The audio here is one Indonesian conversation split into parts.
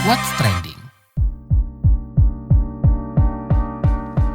What's Trending?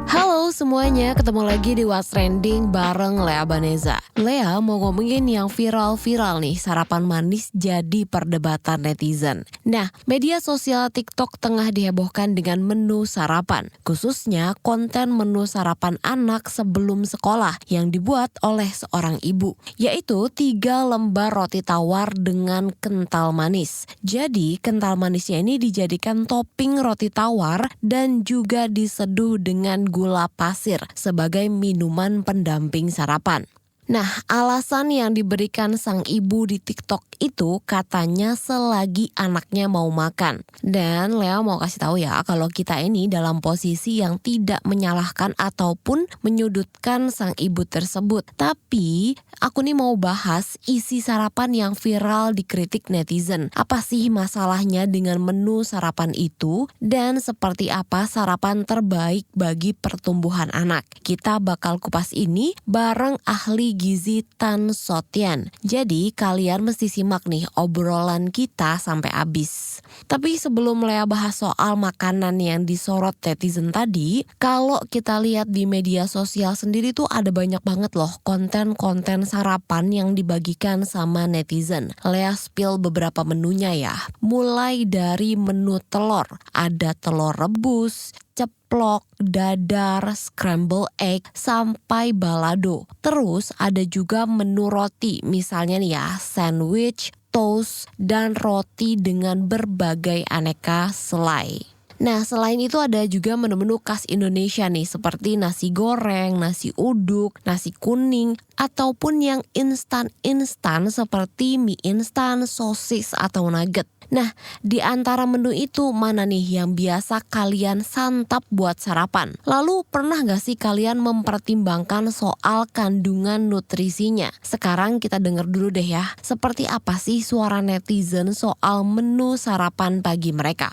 Halo semuanya, ketemu lagi di What's Trending bareng Lea Baneza. Lea mau ngomongin yang viral-viral nih, sarapan manis jadi perdebatan netizen. Nah, media sosial TikTok tengah dihebohkan dengan menu sarapan, khususnya konten menu sarapan anak sebelum sekolah yang dibuat oleh seorang ibu, yaitu 3 lembar roti tawar dengan kental manis. Jadi, kental manisnya ini dijadikan topping roti tawar dan juga diseduh dengan gula pasir sebagai minuman pendamping sarapan. Nah, alasan yang diberikan sang ibu di TikTok itu katanya selagi anaknya mau makan. Dan Lea mau kasih tahu ya, kalau kita ini dalam posisi yang tidak menyalahkan ataupun menyudutkan sang ibu tersebut. Tapi, aku nih mau bahas isi sarapan yang viral dikritik netizen. Apa sih masalahnya dengan menu sarapan itu? Dan seperti apa sarapan terbaik bagi pertumbuhan anak? Kita bakal kupas ini bareng ahli gizi Tan Sotian. Jadi kalian mesti simak nih obrolan kita sampai habis. Tapi sebelum Lea bahas soal makanan yang disorot netizen tadi, kalau kita lihat di media sosial sendiri tuh ada banyak banget loh konten-konten sarapan yang dibagikan sama netizen. Lea spill beberapa menunya ya. Mulai dari menu telur, ada telur rebus, ceplok, dadar, scramble egg, sampai balado. Terus ada juga menu roti, misalnya nih ya, sandwich, toast, dan roti dengan berbagai aneka selai. Nah, selain itu ada juga menu-menu khas Indonesia nih, seperti nasi goreng, nasi uduk, nasi kuning, ataupun yang instan-instan seperti mie instan, sosis, atau nugget. Nah, di antara menu itu mana nih yang biasa kalian santap buat sarapan? Lalu pernah gak sih kalian mempertimbangkan soal kandungan nutrisinya? Sekarang kita denger dulu deh ya, seperti apa sih suara netizen soal menu sarapan pagi mereka?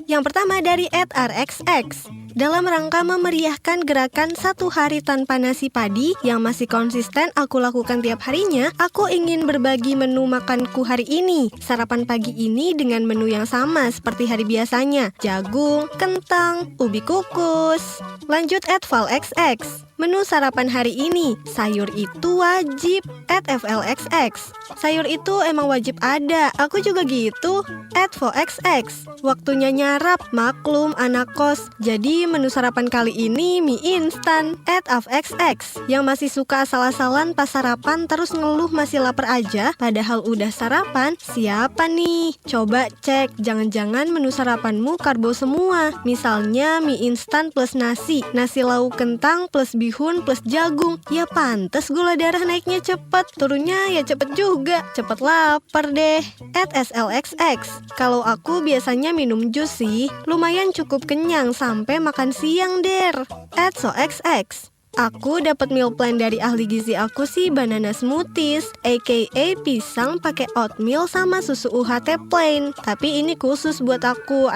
Yang pertama dari @rxx. Dalam rangka memeriahkan gerakan 1 hari tanpa nasi padi yang masih konsisten aku lakukan tiap harinya, aku ingin berbagi menu makanku hari ini. Sarapan pagi ini dengan menu yang sama seperti hari biasanya, jagung, kentang, ubi kukus. Lanjut @valxx. Menu sarapan hari ini, sayur itu wajib. @flxx. Sayur itu emang wajib ada, aku juga gitu. @voxx. Waktunya nyarap, maklum anak kos. Jadi menu sarapan kali ini mie instan. @afxx. Yang masih suka asal-asalan pas sarapan terus ngeluh masih lapar aja, padahal udah sarapan, siapa nih? Coba cek, jangan-jangan menu sarapanmu karbo semua. Misalnya mie instan plus nasi lauk kentang plus bihun plus jagung. Ya pantes gula darah naiknya cepet, turunnya ya cepet juga. Cepet lapar deh. @slxx. Kalau aku biasanya minum jus sih, lumayan cukup kenyang sampai makan siang der. @soxx. Aku dapat meal plan dari ahli gizi aku sih banana smoothies, aka pisang pakai oatmeal sama susu UHT plain. Tapi ini khusus buat aku,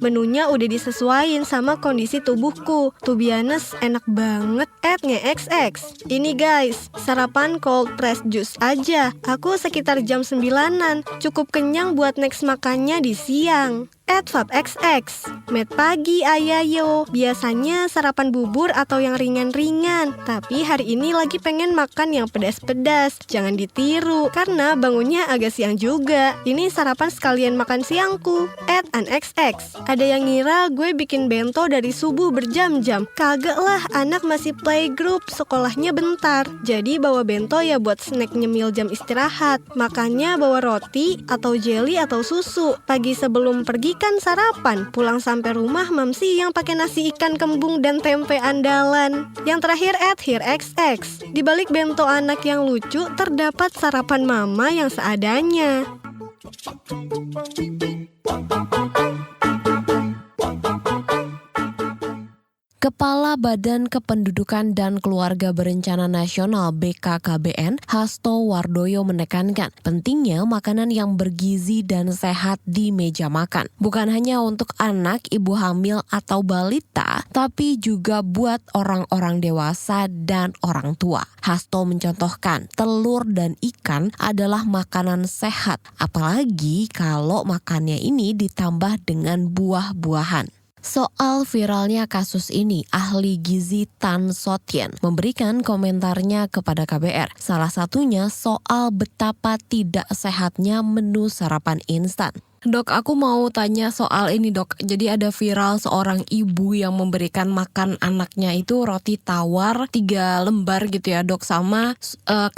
menunya udah disesuaiin sama kondisi tubuhku. To be honest, enak banget. @ngexx. Ini guys, sarapan cold press juice aja. Aku sekitar jam 9-an, cukup kenyang buat next makannya di siang. @fabxx. Met pagi ayayo. Biasanya sarapan bubur atau yang ringan-ringan, tapi hari ini lagi pengen makan yang pedas-pedas. Jangan ditiru, karena bangunnya agak siang juga. Ini sarapan sekalian makan siangku. @anxx. Ada yang ngira gue bikin bento dari subuh berjam-jam. Kagak lah, anak masih playgroup, sekolahnya bentar. Jadi bawa bento ya buat snack nyemil jam istirahat. Makannya bawa roti atau jelly atau susu. Pagi sebelum pergi kan sarapan, pulang sampai rumah mamsi yang pakai nasi ikan kembung dan tempe andalan. Yang terakhir @hirxx. Di balik bento anak yang lucu terdapat sarapan mama yang seadanya. Kepala Badan Kependudukan dan Keluarga Berencana Nasional BKKBN, Hasto Wardoyo menekankan pentingnya makanan yang bergizi dan sehat di meja makan. Bukan hanya untuk anak, ibu hamil atau balita, tapi juga buat orang-orang dewasa dan orang tua. Hasto mencontohkan telur dan ikan adalah makanan sehat, apalagi kalau makannya ini ditambah dengan buah-buahan. Soal viralnya kasus ini, ahli gizi Tan Sotien memberikan komentarnya kepada KBR. Salah satunya soal betapa tidak sehatnya menu sarapan instan. Dok, aku mau tanya soal ini dok. Jadi ada viral seorang ibu yang memberikan makan anaknya itu roti tawar 3 lembar gitu ya dok, sama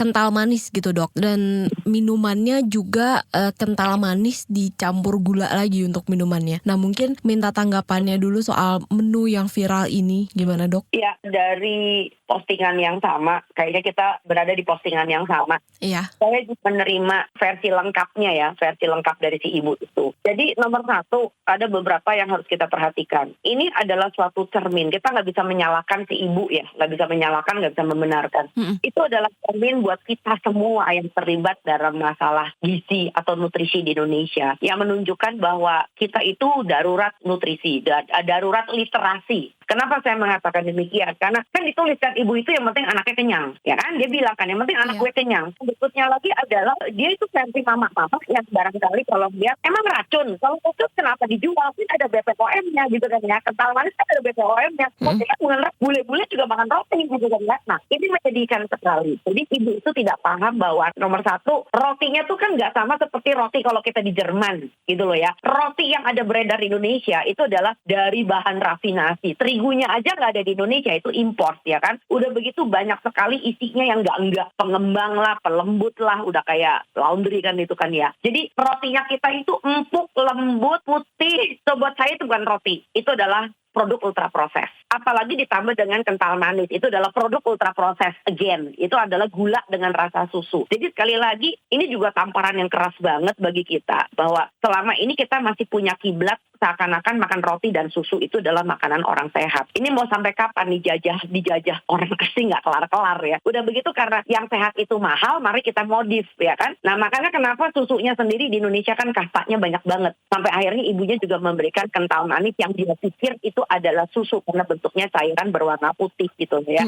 kental manis gitu dok. Dan minumannya juga kental manis dicampur gula lagi untuk minumannya. Nah mungkin minta tanggapannya dulu soal menu yang viral ini, gimana dok? Ya, dari postingan yang sama, kayaknya kita berada di postingan yang sama. Iya. Saya menerima versi lengkapnya ya, versi lengkap dari si ibu itu. Jadi nomor 1, ada beberapa yang harus kita perhatikan. Ini adalah suatu cermin, kita nggak bisa menyalahkan si ibu ya, nggak bisa menyalahkan, nggak bisa membenarkan. Itu adalah cermin buat kita semua yang terlibat dalam masalah gizi atau nutrisi di Indonesia. Yang menunjukkan bahwa kita itu darurat nutrisi, darurat literasi. Kenapa saya mengatakan demikian? Karena kan dituliskan ibu itu yang penting anaknya kenyang, ya kan? Dia bilang kan yang penting anak gue kenyang. Berikutnya lagi adalah dia itu versi mama-mama yang barangkali kalau dia emang racun. Kalau khusus kenapa dijual? Kan ada BPOM-nya gitu kan ya. Kental manis kan ada BPOM-nya. Maksudnya mengenai bule-bule juga makan roti gitu kan ya. Nah ini menyedihkan sekali. Jadi ibu itu tidak paham bahwa nomor 1 rotinya tuh kan nggak sama seperti roti kalau kita di Jerman gitu loh ya. Roti yang ada beredar di Indonesia itu adalah dari bahan rafinasi. Terigunya aja nggak ada di Indonesia, itu import ya kan. Udah begitu banyak sekali isinya yang enggak pengembang lah, pelembut lah, udah kayak laundry kan itu kan ya. Jadi rotinya kita itu empuk, lembut, putih. So buat saya itu bukan roti, itu adalah produk ultra proses. Apalagi ditambah dengan kental manis, itu adalah produk ultra proses again. Itu adalah gula dengan rasa susu. Jadi sekali lagi ini juga tamparan yang keras banget bagi kita bahwa selama ini kita masih punya kiblat seakan-akan makan roti dan susu itu adalah makanan orang sehat. Ini mau sampai kapan dijajah orang asing nggak kelar-kelar ya. Udah begitu karena yang sehat itu mahal, mari kita modif ya kan. Nah makanya kenapa susunya sendiri di Indonesia kan kastanya banyak banget. Sampai akhirnya ibunya juga memberikan kental manis yang dia pikir itu adalah susu karena bentuknya cairan berwarna putih gitu ya.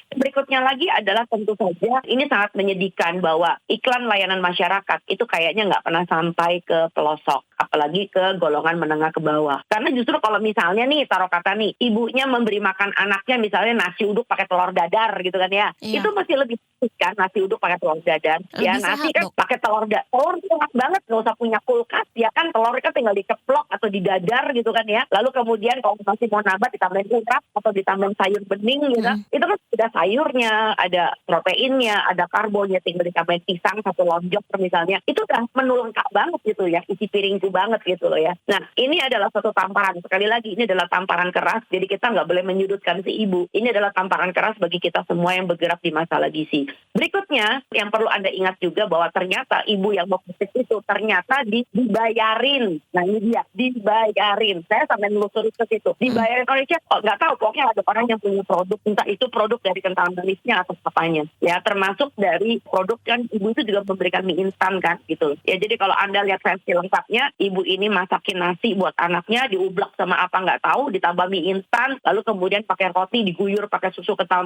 Berikutnya lagi adalah tentu saja ini sangat menyedihkan bahwa iklan layanan masyarakat itu kayaknya nggak pernah sampai ke pelosok, apalagi ke golongan menengah ke bawah. Karena justru kalau misalnya nih, taruh kata nih, ibunya memberi makan anaknya misalnya nasi uduk pakai telur dadar gitu kan ya. Iya. Itu masih lebih bagus kan nasi uduk pakai telur dadar. Ya nasi kan pakai telur itu enak banget, nggak usah punya kulkas ya kan. Telur kan tinggal dikeplok atau didadar gitu kan ya. Lalu kemudian kalau masih mau nambah ditambahin urap atau ditambahin sayur bening gitu. Itu kan sudah sayurnya, ada proteinnya, ada karbonnya, tinggal ditambahin pisang satu lonjok misalnya. Itu udah menu lengkap banget gitu ya, isi piringku banget gitu loh ya. Nah ini adalah satu tamparan, sekali lagi ini adalah tamparan keras, jadi kita nggak boleh menyudutkan si ibu. Ini adalah tamparan keras bagi kita semua yang bergerak di masalah gizi. Berikutnya yang perlu Anda ingat juga bahwa ternyata ibu yang memproduksi itu ternyata dibayarin. Nah ini dia, dibayarin. Saya sampai nelusuri ke situ. Dibayarin oleh siapa? Nggak tahu, pokoknya ada orang yang punya produk, entah itu produk dari kental manisnya atau apanya. Ya termasuk dari produk kan ibu itu juga memberikan mie instan kan gitu. Ya jadi kalau Anda lihat versi lengkapnya, ibu ini masakin nasi buat anaknya, diublak sama apa nggak tahu, ditambah mie instan, lalu kemudian pakai roti diguyur pakai susu kental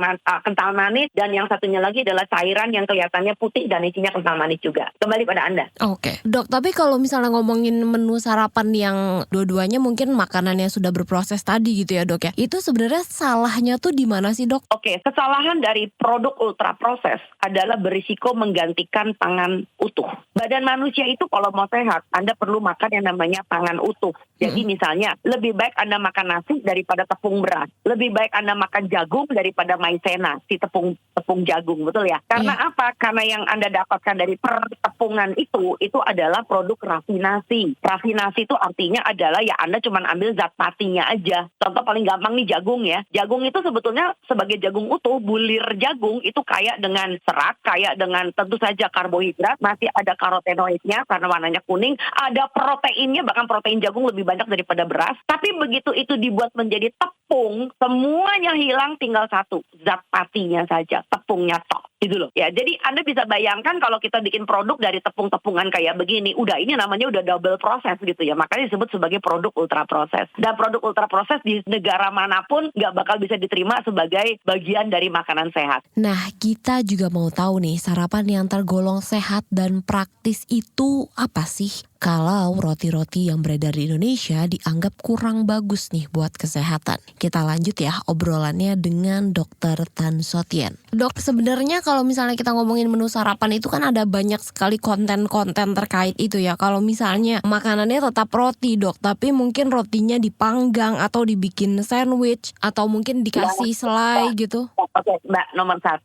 manis, dan yang satunya lagi adalah cairan yang kelihatannya putih dan isinya kental manis juga. Kembali pada Anda. Oke. Dok, tapi kalau misalnya ngomongin menu sarapan yang dua-duanya mungkin makanannya sudah berproses tadi gitu ya dok ya, itu sebenarnya salahnya tuh di mana sih dok? Oke, kesalahan dari produk ultra proses adalah berisiko menggantikan pangan utuh. Badan manusia itu kalau mau sehat, Anda perlu makan yang namanya pangan utuh. Jadi misalnya, lebih baik Anda makan nasi daripada tepung beras. Lebih baik Anda makan jagung daripada maizena, si tepung jagung, betul ya? Karena apa? Karena yang Anda dapatkan dari pertepungan itu adalah produk rafinasi. Rafinasi itu artinya adalah ya Anda cuma ambil zat patinya aja. Contoh paling gampang nih jagung ya. Jagung itu sebetulnya sebagai jagung utuh, bulir jagung itu kaya dengan serat, kaya dengan tentu saja karbohidrat, masih ada karotenoidnya karena warnanya kuning, ada proteinnya, bahkan protein jagung lebih banyak daripada beras. Tapi begitu itu dibuat menjadi tepung, semuanya hilang, tinggal satu, zat patinya saja, tepungnya tok. Gitu loh. Ya, jadi Anda bisa bayangkan kalau kita bikin produk dari tepung-tepungan kayak begini, udah ini namanya udah double proses gitu ya. Makanya disebut sebagai produk ultra proses. Dan produk ultra proses di negara manapun nggak bakal bisa diterima sebagai bagian dari makanan sehat. Nah, kita juga mau tahu nih, sarapan yang tergolong sehat dan praktis itu apa sih? Kalau roti-roti yang beredar di Indonesia dianggap kurang bagus nih buat kesehatan. Kita lanjut ya obrolannya dengan Dr. Tan Sotien. Dok, sebenarnya kalau misalnya kita ngomongin menu sarapan itu kan ada banyak sekali konten-konten terkait itu ya. Kalau misalnya makanannya tetap roti dok, tapi mungkin rotinya dipanggang atau dibikin sandwich atau mungkin dikasih selai gitu. Oke, Mbak, nomor 1.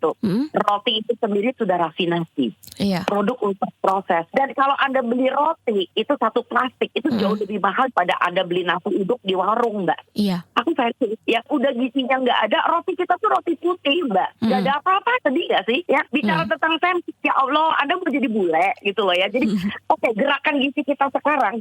Roti itu sendiri sudah rafinasi. Iya. Produk ultra proses. Dan kalau Anda beli roti, itu satu plastik, itu jauh lebih mahal pada Anda beli nasi uduk di warung, Mbak. Iya. Aku versi, ya udah gizinya nggak ada, roti kita tuh roti putih, Mbak. Nggak ada apa-apa, sedih nggak sih? Ya, bicara tentang sandwich, ya Allah, Anda mau jadi bule, gitu loh ya. Jadi, oke, gerakan gizi kita sekarang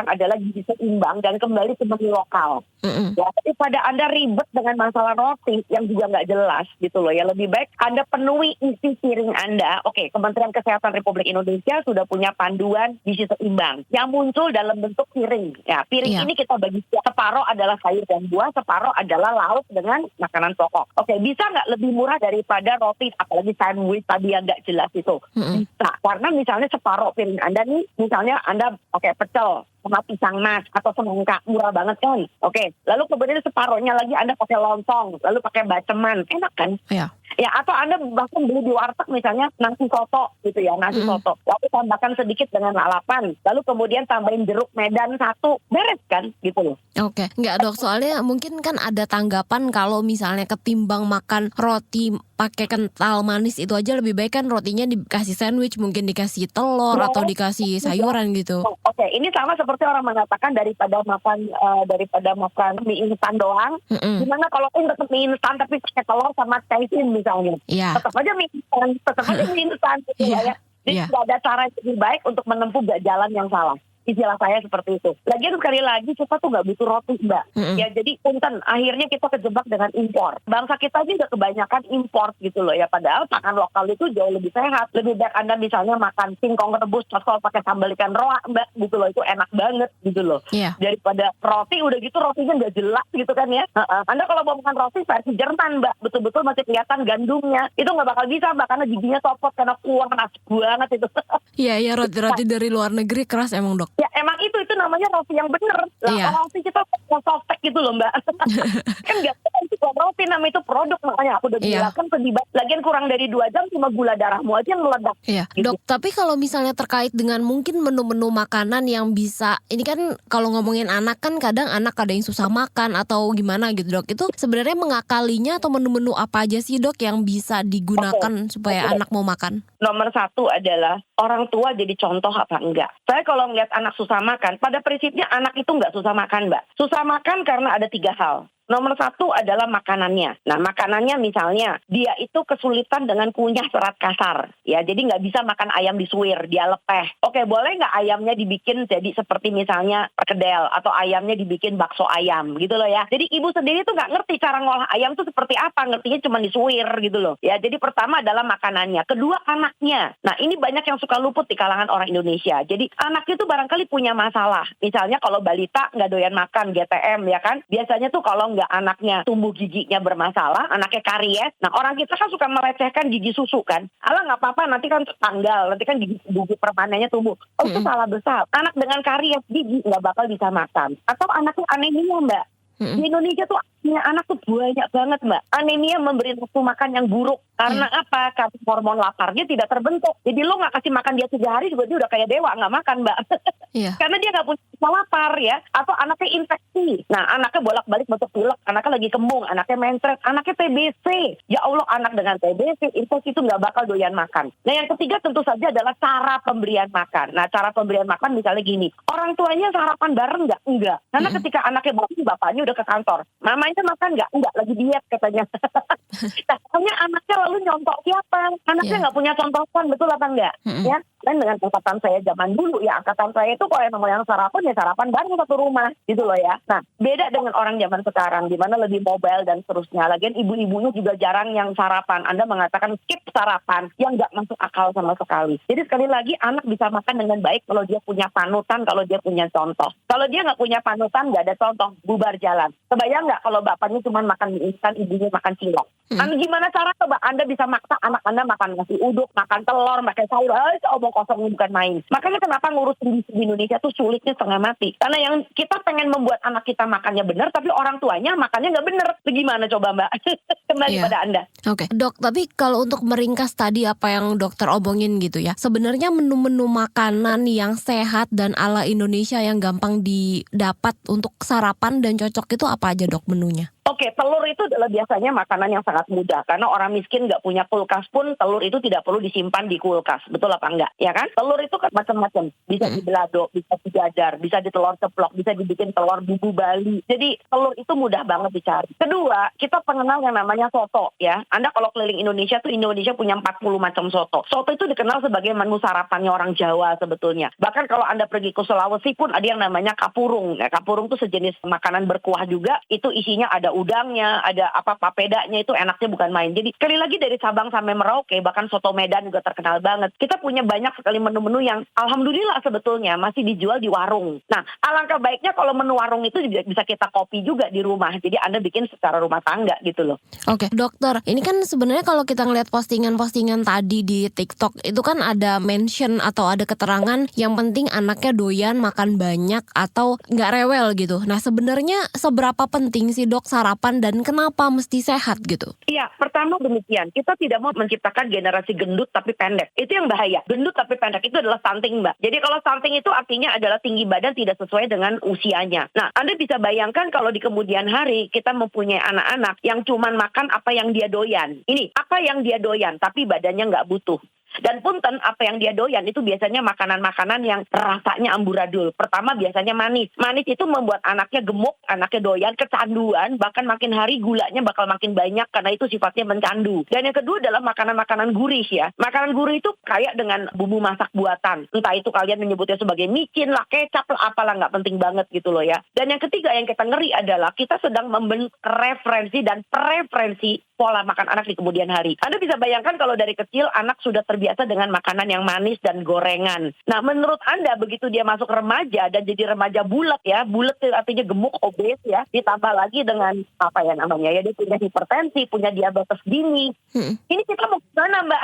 adalah gizi seimbang dan kembali ke menu lokal. Ya, daripada Anda ribet dengan masalah roti yang juga nggak jelas, gitu loh ya. Lebih baik Anda penuhi isi piring Anda. Oke, Kementerian Kesehatan Republik Indonesia sudah punya panduan gizi seimbang yang muncul dalam bentuk piring. Ya, piring ini kita bagi separuh adalah sayur dan buah, separuh adalah lauk dengan makanan pokok. Oke, bisa nggak lebih murah daripada roti, apalagi sandwich tadi yang nggak jelas itu? Bisa, karena misalnya separuh piring Anda nih, misalnya Anda pecel sama pisang mas atau semangka, murah banget kan? Oke, lalu kemudian separuhnya lagi Anda pakai lontong, lalu pakai baceman, enak kan? Iya. Ya, atau Anda bahkan beli di warteg misalnya nasi soto gitu ya, nasi soto. Lalu tambahkan sedikit dengan lalapan, lalu kemudian tambahin jeruk Medan 1, beres kan gitu loh. Oke, enggak dok, soalnya mungkin kan ada tanggapan kalau misalnya ketimbang makan roti pakai kental manis itu aja lebih baik kan rotinya dikasih sandwich, mungkin dikasih telur atau dikasih sayuran gitu. Oke, ini sama seperti orang mengatakan daripada makan mie instan doang. Gimana kalau tetap mie instan tapi pakai telur sama casein misalnya. Iya. Tetap aja mie instan gitu ya. Jadi tidak ada cara yang lebih baik untuk menempuh jalan yang salah. Istilah saya seperti itu. Lagian sekali lagi kita tuh nggak butuh roti, Mbak. Ya, jadi punten akhirnya kita kejebak dengan impor. Bangsa kita ini udah kebanyakan impor gitu loh ya. Padahal makan lokal itu jauh lebih sehat. Lebih baik Anda misalnya makan singkong rebus cocol pakai sambal ikan roa, Mbak, gitu loh. Itu enak banget gitu loh. Daripada roti udah gitu rotinya nggak jelas gitu kan ya. Anda kalau mau makan roti versi Jerman, Mbak, betul-betul masih kelihatan gandumnya. Itu nggak bakal bisa, Mbak, karena giginya copot karena kuah asik banget itu. Iya, roti-roti dari luar negeri keras emang dok. Ya emang itu namanya roti yang bener. Roti kita softtek gitu loh, Mbak. Kan nggak itu roti, namanya itu produk. Makanya aku udah bilang kan sedih banget. Lagian kurang dari 2 jam cuma gula darahmu aja yang meledak. Iya, gitu. Dok, tapi kalau misalnya terkait dengan mungkin menu-menu makanan yang bisa, ini kan kalau ngomongin anak kan kadang anak ada yang susah makan atau gimana gitu dok. Itu sebenarnya mengakalinya atau menu-menu apa aja sih dok yang bisa digunakan supaya anak mau makan? Nomor 1 adalah orang tua jadi contoh apa enggak. Saya kalau ngeliat anak susah makan, pada prinsipnya anak itu nggak susah makan, Mbak. Susah makan karena ada 3 hal. Nomor 1 adalah makanannya. Nah, makanannya misalnya dia itu kesulitan dengan kunyah serat kasar. Ya, jadi nggak bisa makan ayam disuir, dia lepeh. Oke, boleh nggak ayamnya dibikin jadi seperti misalnya perkedel atau ayamnya dibikin bakso ayam gitu loh ya. Jadi ibu sendiri tuh nggak ngerti cara ngolah ayam tuh seperti apa, ngertinya cuma disuir gitu loh. Ya, jadi pertama adalah makanannya. Kedua, anaknya. Nah, ini banyak yang suka luput di kalangan orang Indonesia. Jadi anaknya tuh barangkali punya masalah. Misalnya kalau balita nggak doyan makan, GTM ya kan. Biasanya tuh kalau nggak anaknya tumbuh giginya bermasalah, anaknya karies. Nah, orang kita kan suka melecehkan gigi susu kan. Alah nggak apa-apa, nanti kan tanggal, nanti kan gigi permanennya tumbuh. Oh, itu salah besar. Anak dengan karies gigi nggak bakal bisa makan. Atau anaknya anemia, Mbak. Di Indonesia tuh anak tuh banyak banget, Mbak. Anemia memberi nafsu makan yang buruk. Karena apa? Karena hormon laparnya tidak terbentuk. Jadi lo nggak kasih makan dia 3 hari juga dia udah kayak dewa nggak makan, Mbak. Karena dia nggak punya rasa lapar ya. Atau anaknya infeksi. Nah, anaknya bolak-balik batuk pilek, anaknya lagi kembung, anaknya mencret, anaknya TBC. Ya Allah, anak dengan TBC, infeksi itu nggak bakal doyan makan. Nah, yang ketiga tentu saja adalah cara pemberian makan. Nah, cara pemberian makan misalnya gini. Orang tuanya sarapan bareng nggak? Enggak. Karena ketika anaknya bangun, bapaknya udah ke kantor. Mamanya makan nggak? Enggak, lagi diet katanya. Nah, anaknya lalu nyontok siapa? Anaknya nggak punya contohan, betul apa enggak? Ya, Dan dengan angkatan saya zaman dulu ya, angkatan saya itu kalau yang sarapan ya sarapan bareng satu rumah gitu loh ya. Nah, beda dengan orang zaman sekarang di mana lebih mobile dan seterusnya. Lagian ibu-ibunya juga jarang yang sarapan. Anda mengatakan skip sarapan yang nggak masuk akal sama sekali. Jadi sekali lagi anak bisa makan dengan baik kalau dia punya panutan, kalau dia punya contoh. Kalau dia nggak punya panutan, nggak ada contoh, bubar jalan. Kebayang nggak kalau bapaknya cuma makan mie instan, ibunya makan cilok? Gimana cara coba Anda bisa maksa anak Anda makan nasi uduk, makan telur, makan sayur? Omong kosongnya bukan main. Makanya kenapa ngurus di Indonesia tuh sulitnya setengah mati. Karena yang kita pengen membuat anak kita makannya benar, tapi orang tuanya makannya nggak benar. Gimana coba Mbak? Kembali pada Anda. Oke, Dok, tapi kalau untuk meringkas tadi apa yang dokter omongin gitu ya, sebenarnya menu-menu makanan yang sehat dan ala Indonesia yang gampang didapat untuk sarapan dan cocok itu apa aja Dok menunya? Oke, telur itu adalah biasanya makanan yang sangat mudah. Karena orang miskin nggak punya kulkas pun, telur itu tidak perlu disimpan di kulkas. Betul apa enggak? Ya kan? Telur itu kan macam-macam. Bisa di belado, bisa dijadar, bisa di telur ceplok, bisa dibikin telur bubu Bali. Jadi telur itu mudah banget dicari. Kedua, kita pengenal yang namanya soto ya. Anda kalau keliling Indonesia tuh Indonesia punya 40 macam soto. Soto itu dikenal sebagai menu sarapannya orang Jawa sebetulnya. Bahkan kalau Anda pergi ke Sulawesi pun ada yang namanya kapurung. Ya, kapurung itu sejenis makanan berkuah juga. Itu isinya ada udangnya, ada papedanya, itu enaknya bukan main. Jadi sekali lagi dari Sabang sampai Merauke, bahkan soto Medan juga terkenal banget. Kita punya banyak sekali menu-menu yang alhamdulillah sebetulnya masih dijual di warung. Nah, alangkah baiknya kalau menu warung itu bisa kita copy juga di rumah. Jadi Anda bikin secara rumah tangga gitu loh. Oke, dokter, ini kan sebenarnya kalau kita ngeliat postingan-postingan tadi di TikTok, itu kan ada mention atau ada keterangan yang penting anaknya doyan makan banyak atau nggak rewel gitu. Nah, sebenarnya seberapa penting sih dok sarapan dan kenapa mesti sehat gitu? Iya, pertama demikian. Kita tidak mau menciptakan generasi gendut tapi pendek. Itu yang bahaya. Gendut tapi pendek itu adalah stunting, Mbak. Jadi kalau stunting itu artinya adalah tinggi badan tidak sesuai dengan usianya. Nah, Anda bisa bayangkan kalau di kemudian hari kita mempunyai anak-anak yang cuman makan apa yang dia doyan. Ini, apa yang dia doyan, tapi badannya nggak butuh. Dan punten apa yang dia doyan itu biasanya makanan-makanan yang rasanya amburadul. Pertama biasanya manis. Manis itu membuat anaknya gemuk, anaknya doyan, kecanduan, bahkan makin hari gulanya bakal makin banyak karena itu sifatnya mencandu. Dan yang kedua adalah makanan-makanan gurih ya. Makanan gurih itu kayak dengan bumbu masak buatan. Entah itu kalian menyebutnya sebagai micin lah, kecap lah, apalah, nggak penting banget gitu loh ya. Dan yang ketiga yang kita ngeri adalah kita sedang membentuk referensi dan preferensi pola makan anak di kemudian hari. Anda bisa bayangkan kalau dari kecil anak sudah terbiasa dengan makanan yang manis dan gorengan. Nah, menurut Anda begitu dia masuk remaja dan jadi remaja bulat ya, bulat artinya gemuk, obes ya, ditambah lagi dengan apa ya namanya ya, dia punya hipertensi, punya diabetes dini. Ini kita mau ke sana Mbak.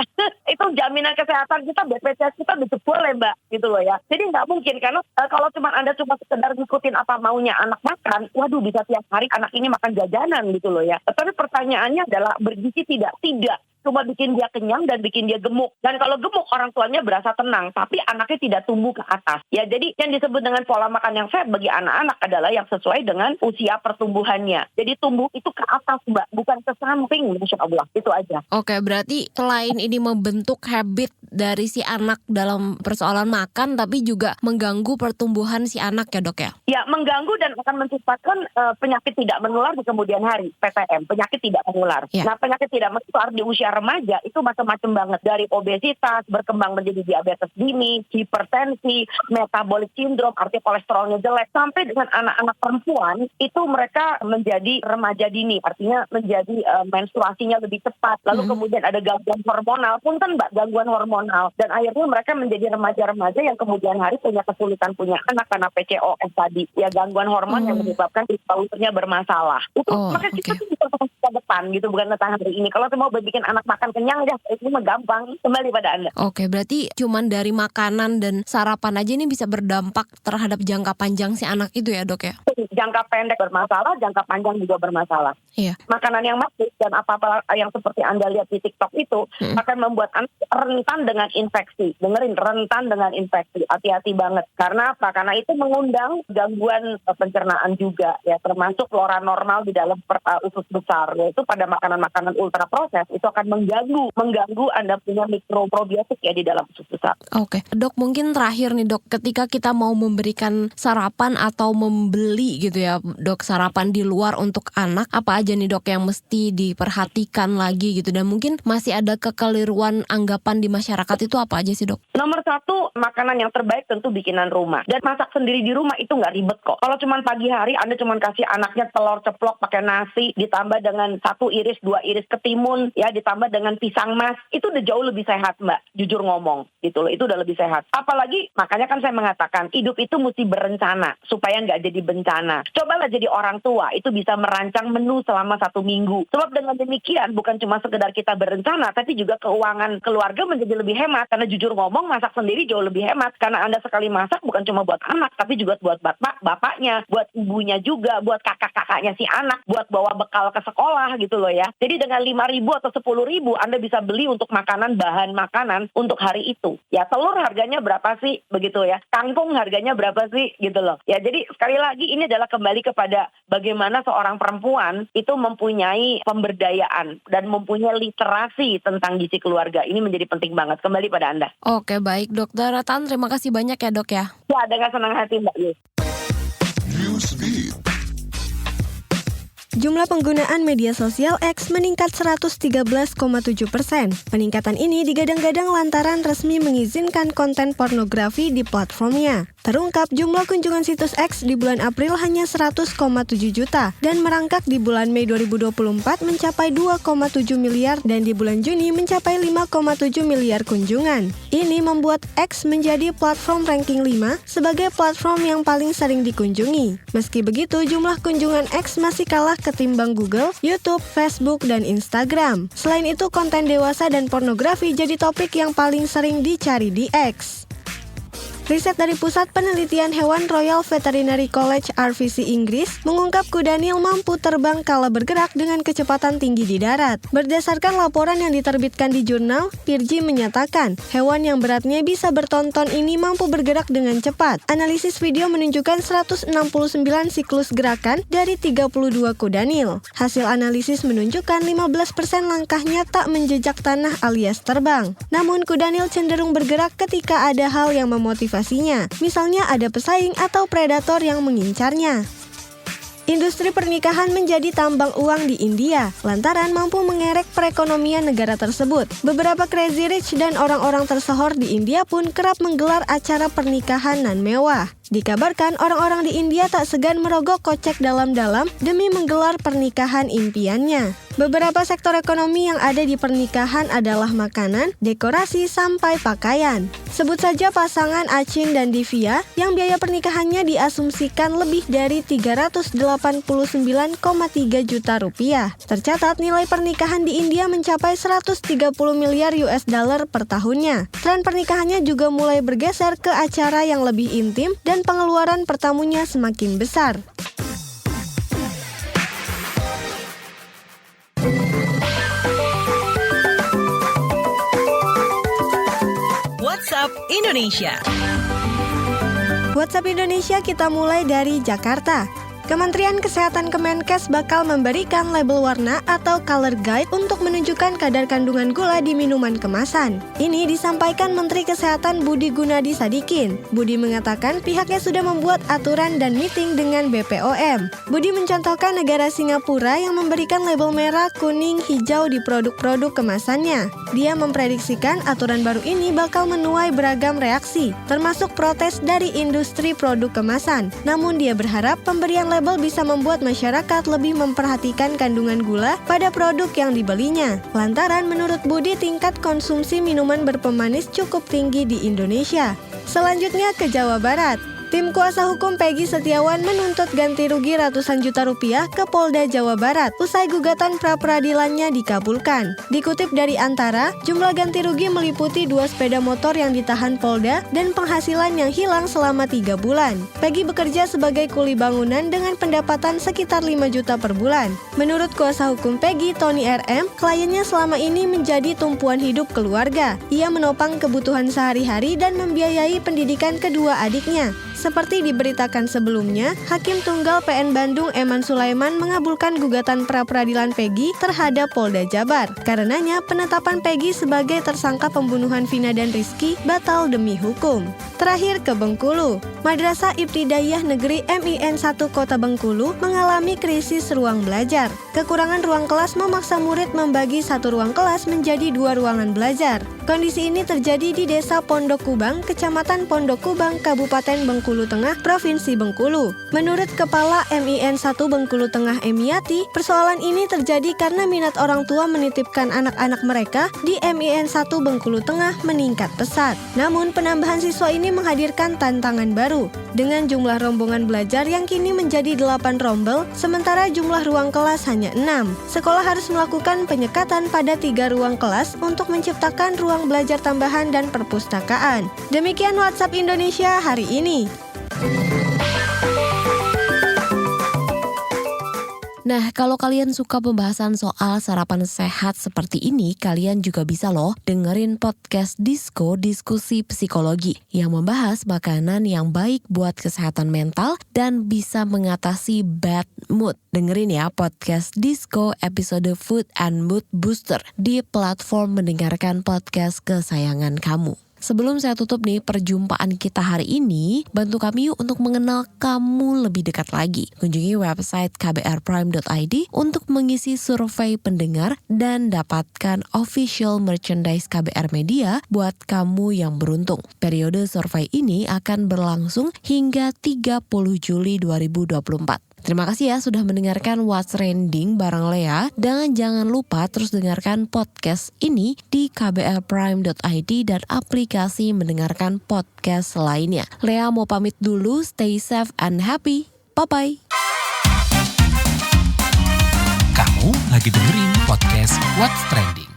Itu jaminan kesehatan kita, BPJS kita dijebol ya Mbak, gitu loh ya. Jadi nggak mungkin karena kalau anak cuma sekedar ngikutin apa maunya anak makan, waduh bisa tiap hari anak ini makan jajanan gitu loh ya. Tapi pertanyaannya adalah bergizi tidak cuma bikin dia kenyang dan bikin dia gemuk. Dan kalau gemuk orang tuanya berasa tenang, tapi anaknya tidak tumbuh ke atas. Ya, jadi yang disebut dengan pola makan yang sehat bagi anak-anak adalah yang sesuai dengan usia pertumbuhannya. Jadi tumbuh itu ke atas Mbak, bukan ke samping. Masya Allah, itu aja. Oke, berarti selain ini membentuk habit dari si anak dalam persoalan makan, tapi juga mengganggu pertumbuhan si anak ya dok ya? Ya, mengganggu dan akan menciptakan penyakit tidak menular di kemudian hari, PTM, penyakit tidak menular. Ya. Nah, penyakit tidak menular di usia remaja itu macam-macam banget, dari obesitas, berkembang menjadi diabetes dini, hipertensi, metabolic syndrome, artinya kolesterolnya jelek, sampai dengan anak-anak perempuan itu mereka menjadi remaja dini, artinya menjadi menstruasinya lebih cepat, lalu kemudian ada gangguan hormonal, punten Mbak, gangguan hormonal, dan akhirnya mereka menjadi remaja-remaja yang kemudian hari punya kesulitan punya anak karena PCOS tadi, ya gangguan hormon yang menyebabkan uterusnya bermasalah. Itu maka kita tuh bisa ke depan gitu, bukan tentang hari ini. Kalau mau bikin anak makan kenyang ya itu mah gampang. Kembali pada Anda. Oke, berarti cuman dari makanan dan sarapan aja ini bisa berdampak terhadap jangka panjang si anak itu ya dok ya? Jangka pendek bermasalah, jangka panjang juga bermasalah. Iya. Makanan yang manis dan apa-apa yang seperti Anda lihat di TikTok itu akan membuat anak rentan dengan infeksi. Dengerin, rentan dengan infeksi. Hati-hati banget. Karena apa? Karena itu mengundang gangguan pencernaan juga ya, termasuk flora normal di dalam usus besar, yaitu pada makanan-makanan ultra proses itu akan mengganggu Anda punya mikroprobiotik ya di dalam susu sapi. Oke, Dok, mungkin terakhir nih Dok, ketika kita mau memberikan sarapan atau membeli gitu ya Dok, sarapan di luar untuk anak, apa aja nih Dok yang mesti diperhatikan lagi gitu, dan mungkin masih ada kekeliruan anggapan di masyarakat itu apa aja sih Dok? Nomor 1, makanan yang terbaik tentu bikinan rumah. Dan masak sendiri di rumah itu nggak ribet kok. Kalau cuma pagi hari Anda cuma kasih anaknya telur ceplok pakai nasi, ditambah dengan 1 iris 2 iris ketimun, ya ditambah dengan pisang mas, itu udah jauh lebih sehat Mbak. Jujur ngomong gitu loh, itu udah lebih sehat. Apalagi makanya kan saya mengatakan hidup itu mesti berencana supaya nggak jadi bencana. Cobalah jadi orang tua itu bisa merancang menu selama 1 minggu. Sebab dengan demikian bukan cuma sekedar kita berencana, tapi juga keuangan keluarga menjadi lebih hemat. Karena jujur ngomong masak sendiri jauh lebih hemat. Karena Anda sekali masak bukan cuma buat anak, tapi juga buat bapaknya, buat ibunya juga, buat kakak-kakaknya si anak, buat bawa bekal ke sekolah gitu loh ya. Jadi dengan 5.000 atau 10.000 Anda bisa beli untuk bahan makanan untuk hari itu. Ya telur harganya berapa sih begitu ya. Kangkung harganya berapa sih gitu loh. Ya jadi sekali lagi ini adalah kembali kepada bagaimana seorang perempuan itu mempunyai pemberdayaan dan mempunyai literasi tentang gizi keluarga. Ini menjadi penting banget. Kembali pada Anda. Oke, baik Dokter Tan, terima kasih banyak ya Dok ya. Ya, dengan senang hati Mbak Yus. Jumlah penggunaan media sosial X meningkat 113,7%. Peningkatan ini digadang-gadang lantaran resmi mengizinkan konten pornografi di platformnya. Terungkap jumlah kunjungan situs X di bulan April hanya 100,7 juta dan merangkak di bulan Mei 2024 mencapai 2,7 miliar dan di bulan Juni mencapai 5,7 miliar kunjungan. Ini membuat X menjadi platform ranking 5 sebagai platform yang paling sering dikunjungi. Meski begitu, jumlah kunjungan X masih kalah ketimbang Google, YouTube, Facebook, dan Instagram. Selain itu, konten dewasa dan pornografi jadi topik yang paling sering dicari di X. Riset dari Pusat Penelitian Hewan Royal Veterinary College RVC Inggris mengungkap kuda Nil mampu terbang kala bergerak dengan kecepatan tinggi di darat. Berdasarkan laporan yang diterbitkan di jurnal, Pirji menyatakan hewan yang beratnya bisa bertonton ini mampu bergerak dengan cepat. Analisis video menunjukkan 169 siklus gerakan dari 32 kuda Nil. Hasil analisis menunjukkan 15% langkahnya tak menjejak tanah alias terbang. Namun kuda Nil cenderung bergerak ketika ada hal yang memotivasi. Misalnya ada pesaing atau predator yang mengincarnya. Industri pernikahan menjadi tambang uang di India lantaran mampu mengerek perekonomian negara tersebut. Beberapa crazy rich dan orang-orang tersohor di India pun kerap menggelar acara pernikahan nan mewah. Dikabarkan orang-orang di India tak segan merogoh kocek dalam-dalam demi menggelar pernikahan impiannya. Beberapa sektor ekonomi yang ada di pernikahan adalah makanan, dekorasi, sampai pakaian. Sebut saja pasangan Achin dan Divya yang biaya pernikahannya diasumsikan lebih dari 389,3 juta rupiah. Tercatat nilai pernikahan di India mencapai 130 miliar US dollar per tahunnya. Tren pernikahannya juga mulai bergeser ke acara yang lebih intim dan pengeluaran per tamunya semakin besar. WhatsApp Indonesia. WhatsApp Indonesia kita mulai dari Jakarta. Kementerian Kesehatan Kemenkes bakal memberikan label warna atau color guide untuk menunjukkan kadar kandungan gula di minuman kemasan. Ini disampaikan Menteri Kesehatan Budi Gunadi Sadikin. Budi mengatakan pihaknya sudah membuat aturan dan meeting dengan BPOM. Budi mencontohkan negara Singapura yang memberikan label merah, kuning, hijau di produk-produk kemasannya. Dia memprediksikan aturan baru ini bakal menuai beragam reaksi, termasuk protes dari industri produk kemasan. Namun dia berharap pemberian label bisa membuat masyarakat lebih memperhatikan kandungan gula pada produk yang dibelinya. Lantaran menurut Budi tingkat konsumsi minuman berpemanis cukup tinggi di Indonesia. Selanjutnya ke Jawa Barat. Tim kuasa hukum Peggy Setiawan menuntut ganti rugi ratusan juta rupiah ke Polda Jawa Barat usai gugatan pra-peradilannya dikabulkan. Dikutip dari Antara, jumlah ganti rugi meliputi 2 sepeda motor yang ditahan Polda dan penghasilan yang hilang selama 3 bulan. Peggy bekerja sebagai kuli bangunan dengan pendapatan sekitar 5 juta per bulan. Menurut kuasa hukum Peggy, Tony RM, kliennya selama ini menjadi tumpuan hidup keluarga. Ia menopang kebutuhan sehari-hari dan membiayai pendidikan kedua adiknya. Seperti diberitakan sebelumnya, Hakim Tunggal PN Bandung Eman Sulaiman mengabulkan gugatan pra-peradilan Peggy terhadap Polda Jabar. Karenanya, penetapan Peggy sebagai tersangka pembunuhan Vina dan Rizky batal demi hukum. Terakhir ke Bengkulu. Madrasah Ibtidaiyah Negeri MIN 1 Kota Bengkulu mengalami krisis ruang belajar. Kekurangan ruang kelas memaksa murid membagi satu ruang kelas menjadi 2 ruangan belajar. Kondisi ini terjadi di Desa Pondok Kubang, Kecamatan Pondok Kubang, Kabupaten Bengkulu Tengah, Provinsi Bengkulu. Menurut Kepala MIN 1 Bengkulu Tengah Emiati, persoalan ini terjadi karena minat orang tua menitipkan anak-anak mereka di MIN 1 Bengkulu Tengah meningkat pesat. Namun penambahan siswa ini menghadirkan tantangan baru. Dengan jumlah rombongan belajar yang kini menjadi 8 rombel, sementara jumlah ruang kelas hanya 6. Sekolah harus melakukan penyekatan pada 3 ruang kelas untuk menciptakan ruang belajar tambahan dan perpustakaan. Demikian WhatsApp Indonesia hari ini. Nah, kalau kalian suka pembahasan soal sarapan sehat seperti ini, kalian juga bisa loh dengerin podcast Disko Diskusi Psikologi yang membahas makanan yang baik buat kesehatan mental dan bisa mengatasi bad mood. Dengerin ya podcast Disko episode Food and Mood Booster di platform mendengarkan podcast kesayangan kamu. Sebelum saya tutup nih perjumpaan kita hari ini, bantu kami yuk untuk mengenal kamu lebih dekat lagi. Kunjungi website kbrprime.id untuk mengisi survei pendengar dan dapatkan official merchandise KBR Media buat kamu yang beruntung. Periode survei ini akan berlangsung hingga 30 Juli 2024. Terima kasih ya sudah mendengarkan What's Trending bareng Lea. Dan jangan lupa terus dengarkan podcast ini di kbrprime.id dan aplikasi mendengarkan podcast lainnya. Lea mau pamit dulu, stay safe and happy. Bye-bye. Kamu lagi dengerin podcast What's Trending.